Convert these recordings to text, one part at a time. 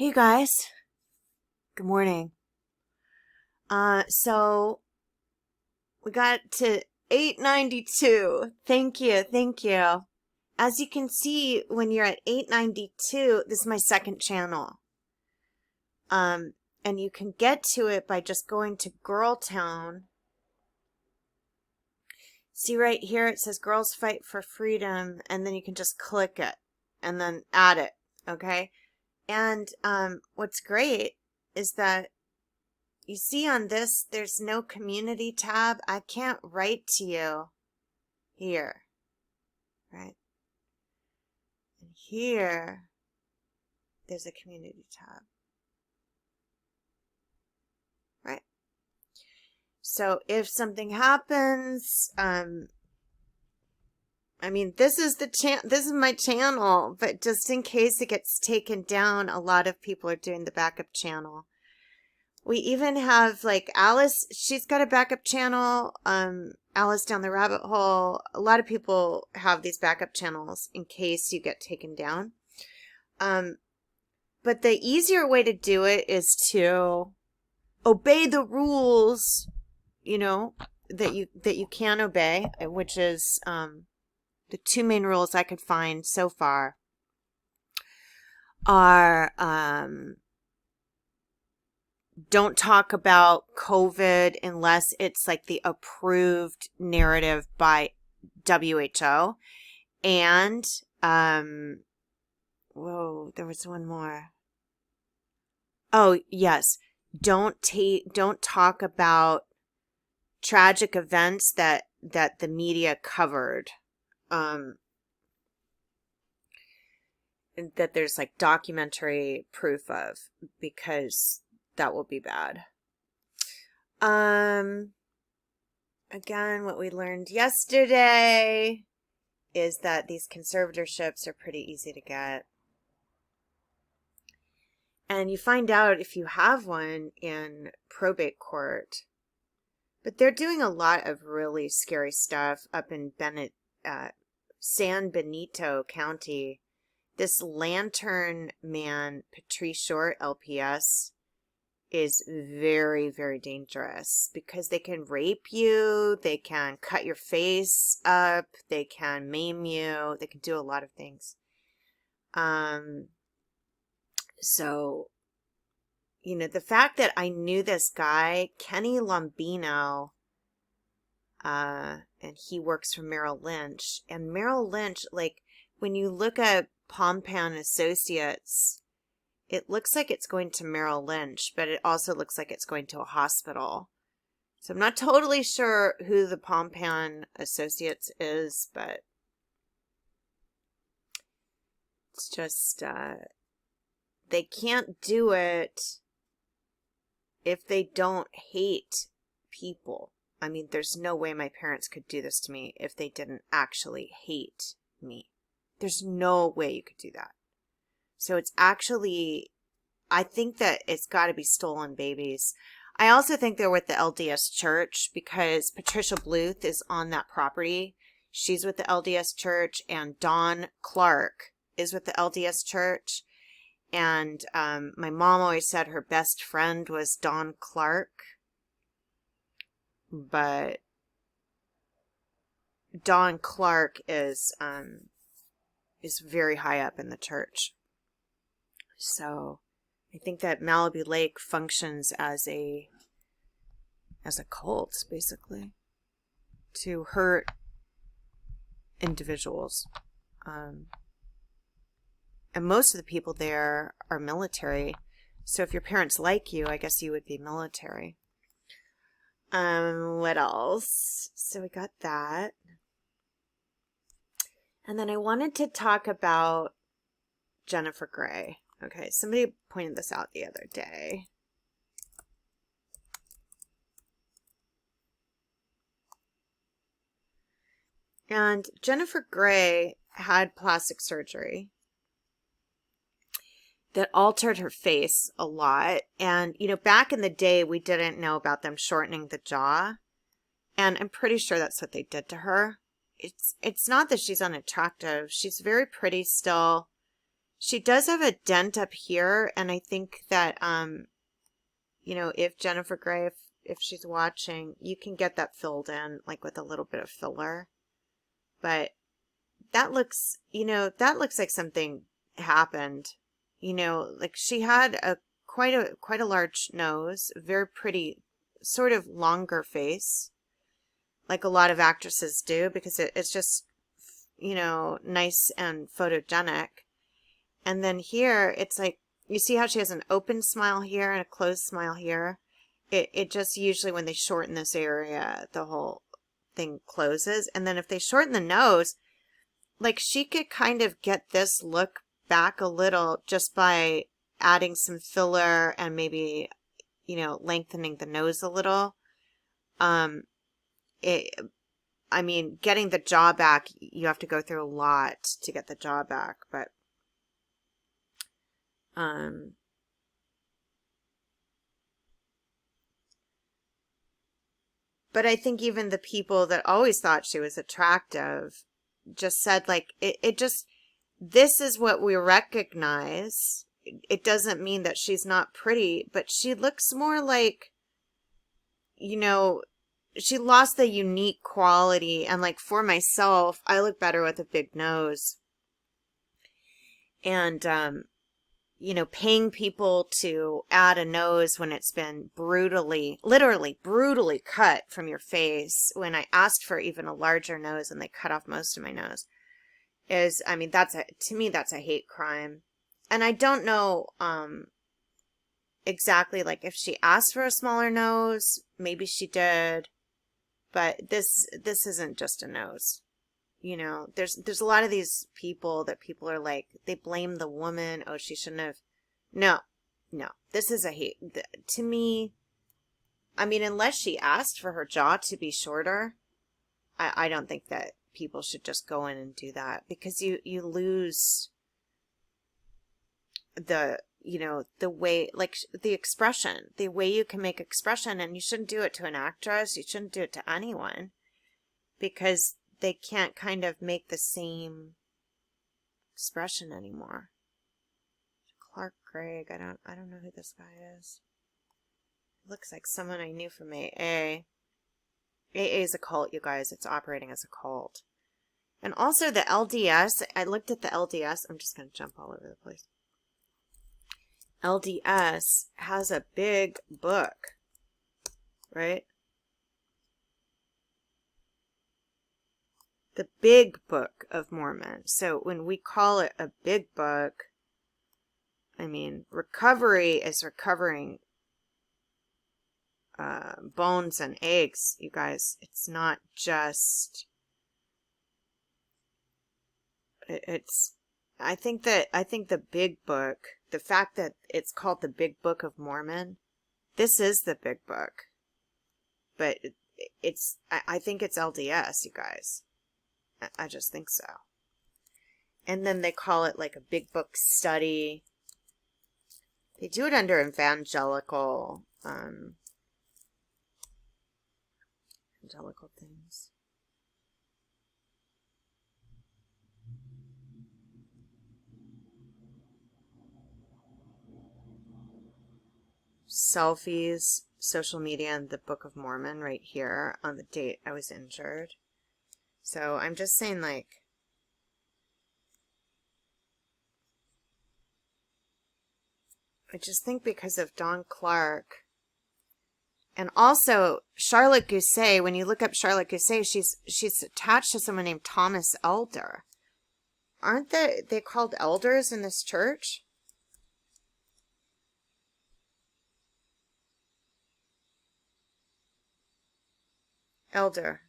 Hey guys, good morning. So we got to 892. Thank you, thank you. As you can see, when you're at 892, this is my second channel. And you can get to it by just going to Girltown. See right here, it says Girls Fight for Freedom, and then you can just click it and then add it, okay? And what's great is that you see on this, there's no community tab. I can't write to you here, right? And here, there's a community tab, right? So if something happens, I mean, this is my channel, but just in case it gets taken down, a lot of people are doing the backup channel. We even have like Alice, she's got a backup channel, Alice Down the Rabbit Hole. A lot of people have these backup channels in case you get taken down. But the easier way to do it is to obey the rules, you know, that you can obey, which is the two main rules I could find so far are don't talk about COVID unless it's like the approved narrative by WHO. And, whoa, there was one more. Oh, yes. Don't talk about tragic events that the media covered. That there's like documentary proof of, because that will be bad. Again, what we learned yesterday is that these conservatorships are pretty easy to get. And you find out if you have one in probate court. But they're doing a lot of really scary stuff up in San Benito County. This Lantern Man, Patrice Short, LPS, is very, very dangerous because they can rape you, they can cut your face up, they can maim you, they can do a lot of things. So, you know, the fact that I knew this guy, Kenny Lombino, and he works for Merrill Lynch, and Merrill Lynch, like, when you look at Pompan Associates, it looks like it's going to Merrill Lynch, but it also looks like it's going to a hospital. So I'm not totally sure who the Pompan Associates is, but it's just, they can't do it if they don't hate people. I mean, there's no way my parents could do this to me if they didn't actually hate me. There's no way you could do that. So it's actually, I think that it's got to be stolen babies. I also think they're with the LDS Church because Patricia Bluth is on that property. She's with the LDS Church, and Dawn Clark is with the LDS Church. And my mom always said her best friend was Dawn Clark. But Dawn Clark is very high up in the church. So I think that Malibu Lake functions as a cult, basically, to hurt individuals. And most of the people there are military. So if your parents like you, I guess you would be military. What else? So we got that. And then I wanted to talk about Jennifer Grey. Okay, somebody pointed this out the other day. And Jennifer Grey had plastic surgery that altered her face a lot. And, you know, back in the day, we didn't know about them shortening the jaw. And I'm pretty sure that's what they did to her. It's not that she's unattractive. She's very pretty still. She does have a dent up here, and I think that if Jennifer Grey, if she's watching, you can get that filled in like with a little bit of filler. But that looks, that looks like something happened. Like she had quite a large nose, very pretty, sort of longer face, like a lot of actresses do, because it's just, nice and photogenic. And then here, it's like, you see how she has an open smile here and a closed smile here? It just usually, when they shorten this area, the whole thing closes. And then if they shorten the nose, like she could kind of get this look back a little just by adding some filler and maybe, lengthening the nose a little. Getting the jaw back, you have to go through a lot to get the jaw back, but I think even the people that always thought she was attractive just said, like, it just, this is what we recognize. It doesn't mean that she's not pretty, but she looks more like, she lost the unique quality. And like for myself, I look better with a big nose. And, paying people to add a nose when it's been literally brutally cut from your face, when I asked for even a larger nose and they cut off most of my nose, to me, that's a hate crime. And I don't know, exactly, like if she asked for a smaller nose, maybe she did, but this isn't just a nose. There's a lot of these people that people are like, they blame the woman. Oh, she shouldn't have. No, this is a hate. To me, unless she asked for her jaw to be shorter, I don't think that people should just go in and do that, because you lose the way, like the expression, the way you can make expression. And you shouldn't do it to an actress. You shouldn't do it to anyone, because they can't kind of make the same expression anymore. Clark Gregg, I don't know who this guy is. Looks like someone I knew from AA. AA is a cult, you guys. It's operating as a cult. And also the LDS, I looked at the LDS. I'm just going to jump all over the place. LDS has a big book, right? The Big Book of Mormon. So when we call it a big book, recovery is recovering bones and eggs, you guys. It's not just, I think the Big Book, the fact that it's called the Big Book of Mormon, this is the big book. But I think it's LDS, you guys. I just think so. And then they call it like a big book study. They do it under evangelical things. Selfies, social media, and the Book of Mormon right here on the date I was injured. So I'm just saying, like, I just think because of Dawn Clark, and also Charlotte Gousset, when you look up Charlotte Gousset, she's attached to someone named Thomas Elder. Aren't they called elders in this church? Elder.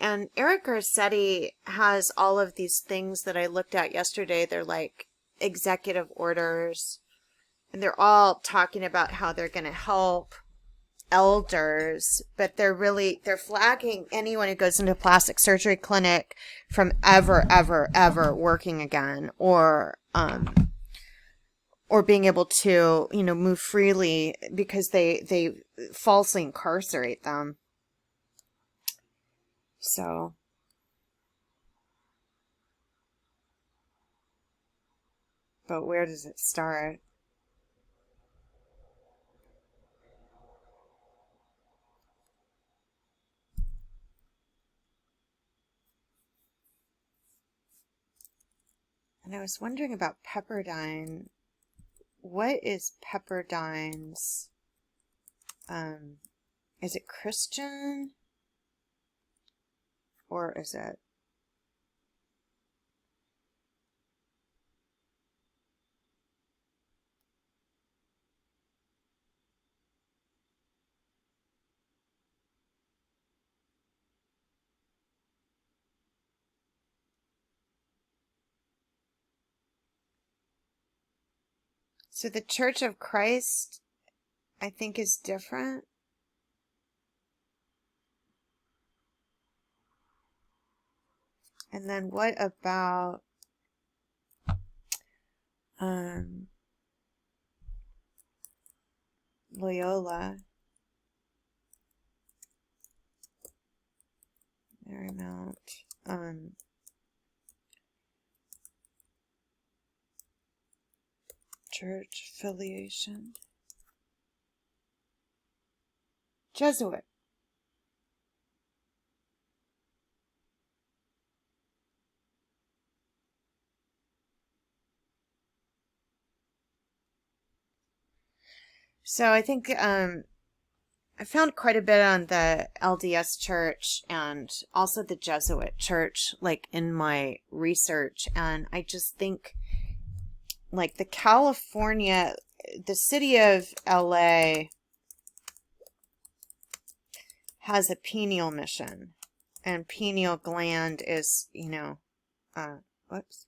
And Eric Garcetti has all of these things that I looked at yesterday. They're like executive orders, and they're all talking about how they're going to help elders, but they're flagging anyone who goes into a plastic surgery clinic from ever working again, or being able to, move freely, because they falsely incarcerate them. So, but where does it start? And I was wondering about Pepperdine. What is Pepperdine's, is it Christian? Or is it? So the Church of Christ, I think, is different. And then what about Loyola? Marymount. Church affiliation. Jesuit. So I think I found quite a bit on the LDS Church and also the Jesuit Church, like, in my research, and I just think, like, the city of LA has a pineal mission, and pineal gland is, whoops.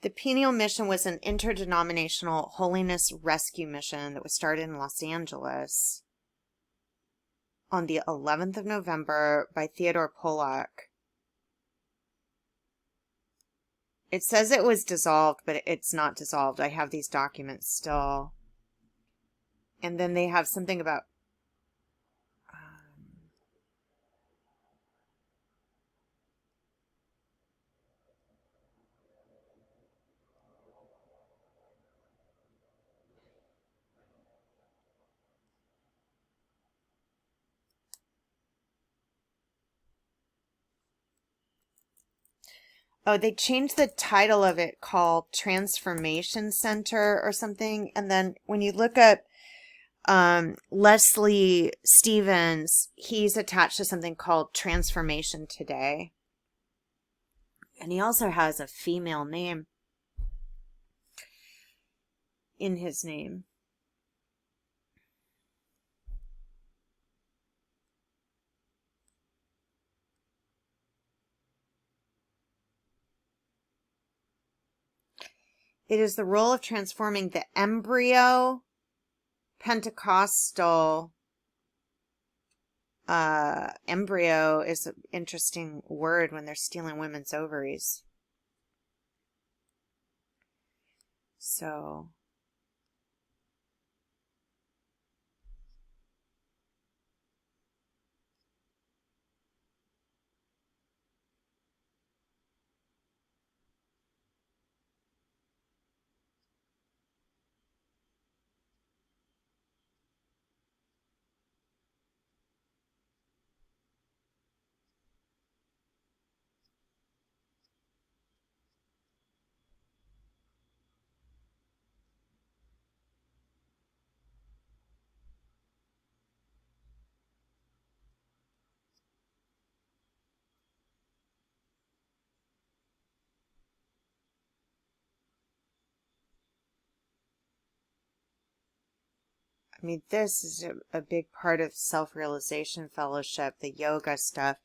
The Pineal Mission was an interdenominational holiness rescue mission that was started in Los Angeles on the 11th of November by Theodore Pollock. It says it was dissolved, but it's not dissolved. I have these documents still. And then they have something about they changed the title of it, called Transformation Center or something. And then when you look up Leslie Stevens, he's attached to something called Transformation Today. And he also has a female name in his name. It is the role of transforming the embryo Pentecostal. Embryo is an interesting word when they're stealing women's ovaries. So, I mean, this is a big part of self-realization fellowship, the yoga stuff.